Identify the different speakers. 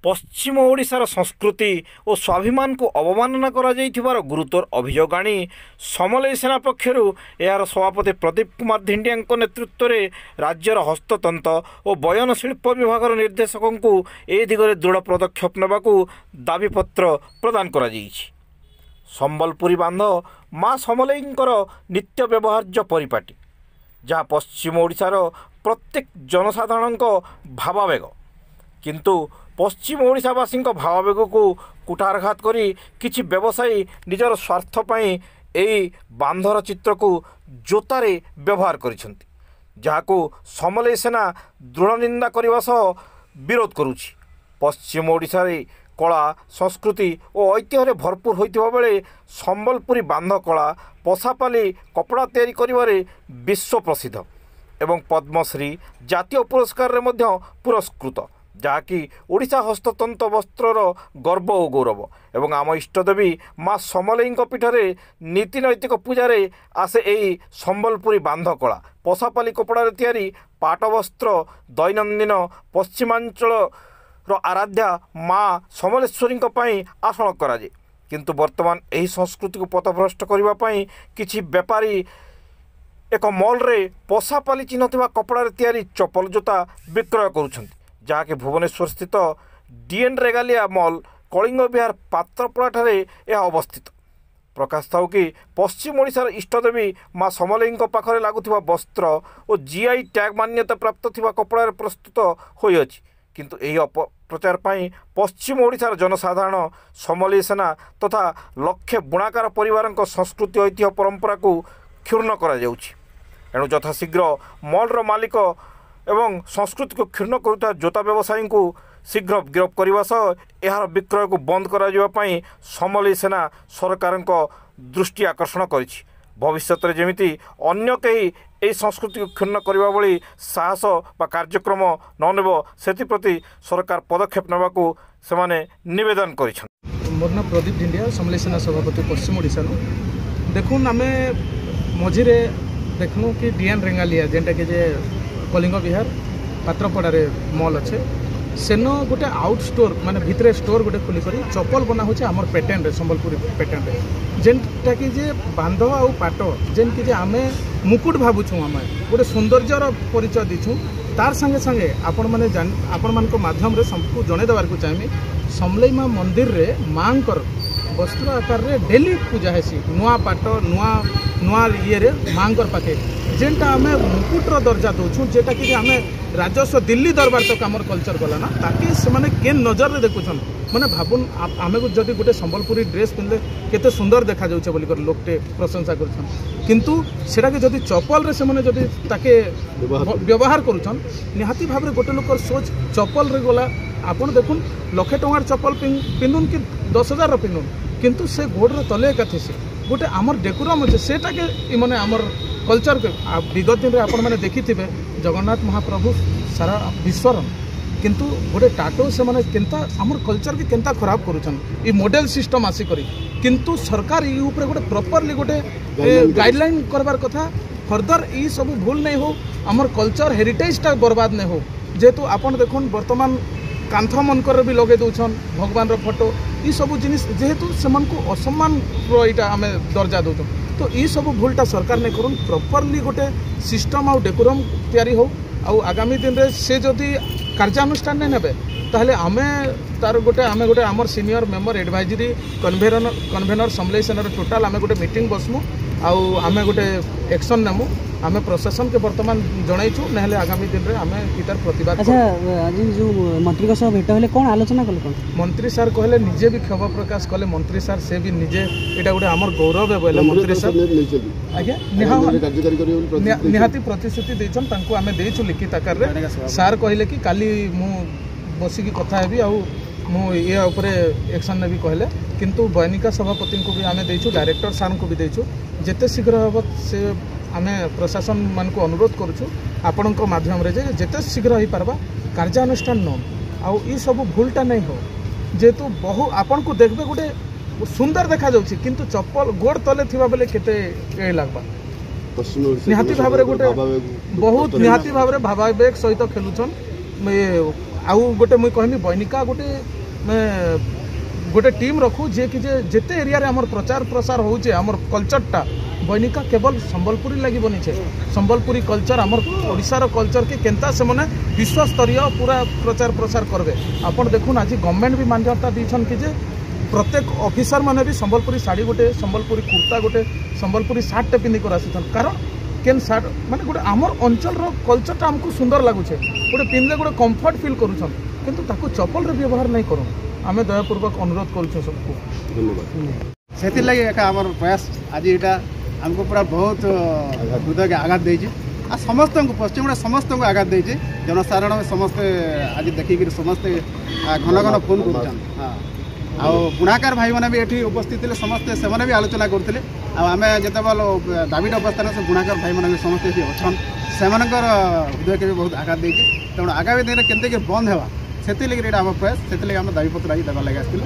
Speaker 1: पश्चिम ओडिशार संस्कृति और स्वाभिमान को अवमानना करा जाइथिबार गुरुतर अभियोग आनी समलेई सेना पक्षर यार सभापति प्रदीप कुमार धिंडिया नेतृत्व में राज्यर हस्ततंत्र और बयन शिल्प विभाग निर्देशकों को ए दिगरे दृढ़ पदक्षेप नेबाकू दाबीपत्र प्रदान करा जाइछि। संबलपुरी बांध माँ समलेईंकर नित्य व्यवहार्य परिपाटी जहाँ पश्चिम ओडिशार प्रत्येक जनसाधारण भावावेग किंतु पश्चिम ओडिशावासी भावावेग को कुठारघात करी किछि व्यवसायी निजर स्वार्थ पाई एई बांधर चित्र को जोतारे व्यवहार करिसेंति जाहाकू समलेई सेना दृढ़ निंदा करने सह विरोध करुछि। पश्चिम ओडिशा कला संस्कृति और ऐतिह्य भरपूर होइतिबा बेले संबलपुरी बांध कला पशापाली कपड़ा तैयारी करिबारे विश्व प्रसिद्ध एवं पद्मश्री जातीय पुरस्कार रे मध्य पुरस्कृत जहाँकि ओडिशा हस्ततंत्र वस्त्रर गर्व और गौरव एवं आम इष्टदेवी माँ समलेई पीठरे नीति नैतिक पूजारे आसे एई संबलपुरी बांध कला पशापाली कपड़ा तैयारी पाट वस्त्र दैनंदिन पश्चिमांचल आराध्या माँ समलेश्वरी आसन कराए किंतु वर्तमान यही संस्कृति को पथभ्रष्ट करने किछि व्यापारी एक मॉल रे पशापाली चिन्ह थिबा कपड़ा तैयारी चपल जोता विक्रय करुछंती जहाँकि भुवनेश्वर स्थित डीएन रेगालिया मॉल कलिंग विहार पात्रपड़ा ठारे यह अवस्थित। प्रकाश थाउ कि पश्चिम ओडिशार इष्टदेवी माँ समलेई पाखरे लागुथिबा वस्त्र और जीआई टैग मान्यता प्राप्त थिबा कपड़ा प्रस्तुत होइअछि किंतु एही अपप्रचार पई पश्चिम ओडिशार जनसाधारण समलेई सेना तथा लक्षे बुणाकार परिवार संस्कृति ऐतिह्य परंपरा को क्षुण्ण करा जाउछि। एणु यथाशीघ्र मॉलर मालिक एवं संस्कृति को क्षुण्ण करुता जोता व्यवसायी को शीघ्र गिरफ करने सह यार विक्रय को बंद कर समलेई सेना सरकार दृष्टि आकर्षण करिछि। भविष्य में जमिति अन्य कहीं यही संस्कृति को क्षुण्ण करने भली साहस बा कार्यक्रम ननेब से सरकार पदक्षेप नेबाकू सेमाने निवेदन करिछन।
Speaker 2: मोर नाम प्रदीप धिंडिया समलेई सेना सभापति पश्चिम ओडिशा देखुन आमे मझिरे देखलु कि डीएन रेंगालिया जेनटा कि जे कलिंग विहार पात्रपड़ारे मॉल अच्छे सेन गोटे आउट स्टोर माने भितरे स्टोर गोटे खोलिक चपल बना हो आमर पेटेंट संबलपुरी पेटेंट जेनटा कि जे बांध आउ पाट जेन कि जे आमे मुकुट भावुँ आम गोटे सौंदर्यर परिचय दीछू तार संगे संगे आपण मान माध्यम सबको जन देवार को चाहिए समलेई माँ मंदिर रे माँ वस्त्र आकार रे डेली पूजा हेसी नुआ पाट नुआ नुआ ये रे माँ पाखे जेनटा आम मुकुटर दर्जा दौछूँ जेटा कि आम राजस्व दिल्ली दरबार तक आमर कल्चर गला ना ताकि से माने केन नजर रे देखुछन माने भाबुन आमे को जदि गोटे संबलपुरी ड्रेस पिंधले केते सुंदर देखा जाउछे बोली कर लोकटे प्रशंसा करछन किंतु सेटा के जदि चपल रे से माने जदि ताके व्यवहार करूछन निहाती भाबरे गोटे लोकर सोच चपल रे गला आपण देखुन लक्षे टंगार चपल पिंधुन कि 10,000 रो पिंधुन किंतु से गोड़ तले कथि से गोटे आमर डेकोरम अच्छे सेटा के माने आमर कल्चर के विगत दिन आपण मैंने देखी थे जगन्नाथ महाप्रभु सारा विश्वर किंतु गोटे टाटो से माने केनता आमर कल्चर के केनता खराब करूछन ई मॉडल सिस्टम आसी करी किंतु सरकार ई ऊपर गोटे प्रॉपर्ली गोटे गाइडलाइन करबार कथा फर्दर ई सब भूल नहीं हो आमर कल्चर हेरिटेज टा बर्बाद नहीं हो जेतु आपण देखुन वर्तमान कांथ मनकर भी लगे दौन भगवान रो फोटो ई सब जिनिस जेहेतु सेमान को असम्मान यहाँ आम दर्जा दौन तो ई सब भूलटा सरकार नहीं करूँ प्रॉपर्ली गोटे सिस्टम आउ डेकोरम तैयारी हो आउ आगामी दिन रे से जदि कार्यानुष्ठान नहीं नेबे ताहले आमे तार गोटे आमे गोटे आमर सीनियर मेंबर एडवाइजरी कन्वेनर समलेई सेनार टोटाल आमे गोटे मीटिंग बसमु आउ आमे गोटे एक्शन नेमु आमे प्रशासन के वर्तमान जणाइछु नहले आगामी दिन रे आमे इतार प्रतिवाद।
Speaker 3: अच्छा आज जो मंत्री का सब भेट होले कोन आलोचना कले कोन
Speaker 2: मंत्री सर कहले निजे भी क्षोभ प्रकाश कले मंत्री सर से भी निजे एटा गोटे हमर गौरव है बोले मंत्री सर आज्ञा निहाती प्रतिश्रुति देछन तांको आमे देछु लिखित आकार रे सर कहले कि काली मु बसिकी कथा हेबी आउ मु ये ऊपर एक्शन ने भी कहले किंतु बयनिका सभापति को भी आमे देछु डायरेक्टर सर को भी देछु जेते शीघ्र हम से आमे प्रशासन मान को अनुरोध करूँ आपण माध्यम रे जेते शीघ्र हो पारबा कार्यानुष्ठान न आउ ई सब भूलटा नहीं हो जेतु बहु आपण को देखबे गोटे सुंदर देखा जाउछि किंतु चप्पल गोड़ तले थिबा बेले केते ए लागबा निहाती भाव रे गोटे बहुत निहाती भाव रे भावावेग सहित खेलुछन आउ गोटे मुई कहमी बनिका गोटे गोटे टीम रखू जे कि जेते एरिया रे हमर प्रचार प्रसार होचे हमर कल्चरटा बनिका केवल संबलपुरी लगी बनीचे संबलपुरी कल्चर हमर ओडिशार कल्चर के केनता से मने विश्व स्तरीय पूरा प्रचार प्रसार करबे। आपण देखुन आज गवर्नमेंट भी मान्यता दीछन कि जे प्रत्येक ऑफिसर माने भी संबलपुरी साड़ी गोटे संबलपुरी कुर्ता गोटे संबलपुरी सार्ट टे पिंधि कर आसीछन कारण केन सार्ट माने गोटे हमर अंचल रो कल्चरटा हमको सुंदर लागुचे गोटे पिंधले गोटे कंफर्ट फील करूछन किंतु ताको चप्पल रे व्यवहार नहीं करू आमे दयापूर्वक अनुरोध करूछु सबको धन्यवाद।
Speaker 4: से लगे आमर प्रयास आज यहाँ आमको पूरा बहुत हृदय के आघात देछि आ समस्त पश्चिम समस्त को आघात देछि जनसाधारण समस्ते आज देखिक समस्ते घन घन फोन कर आ बुणाकार भाई मैंने भी ये उपस्थित थे समस्ते से भी आलोचना करते आम जिते दाबिड अवस्थान से बुणाकार भाई मैंने समस्ते अच्छा से हृदय के भी बहुत आघात देछि तेणु आगामी दिन में केमती बंद होगा से आम प्रयास से आम दाबीपत्र आज देवा लगे आसलु।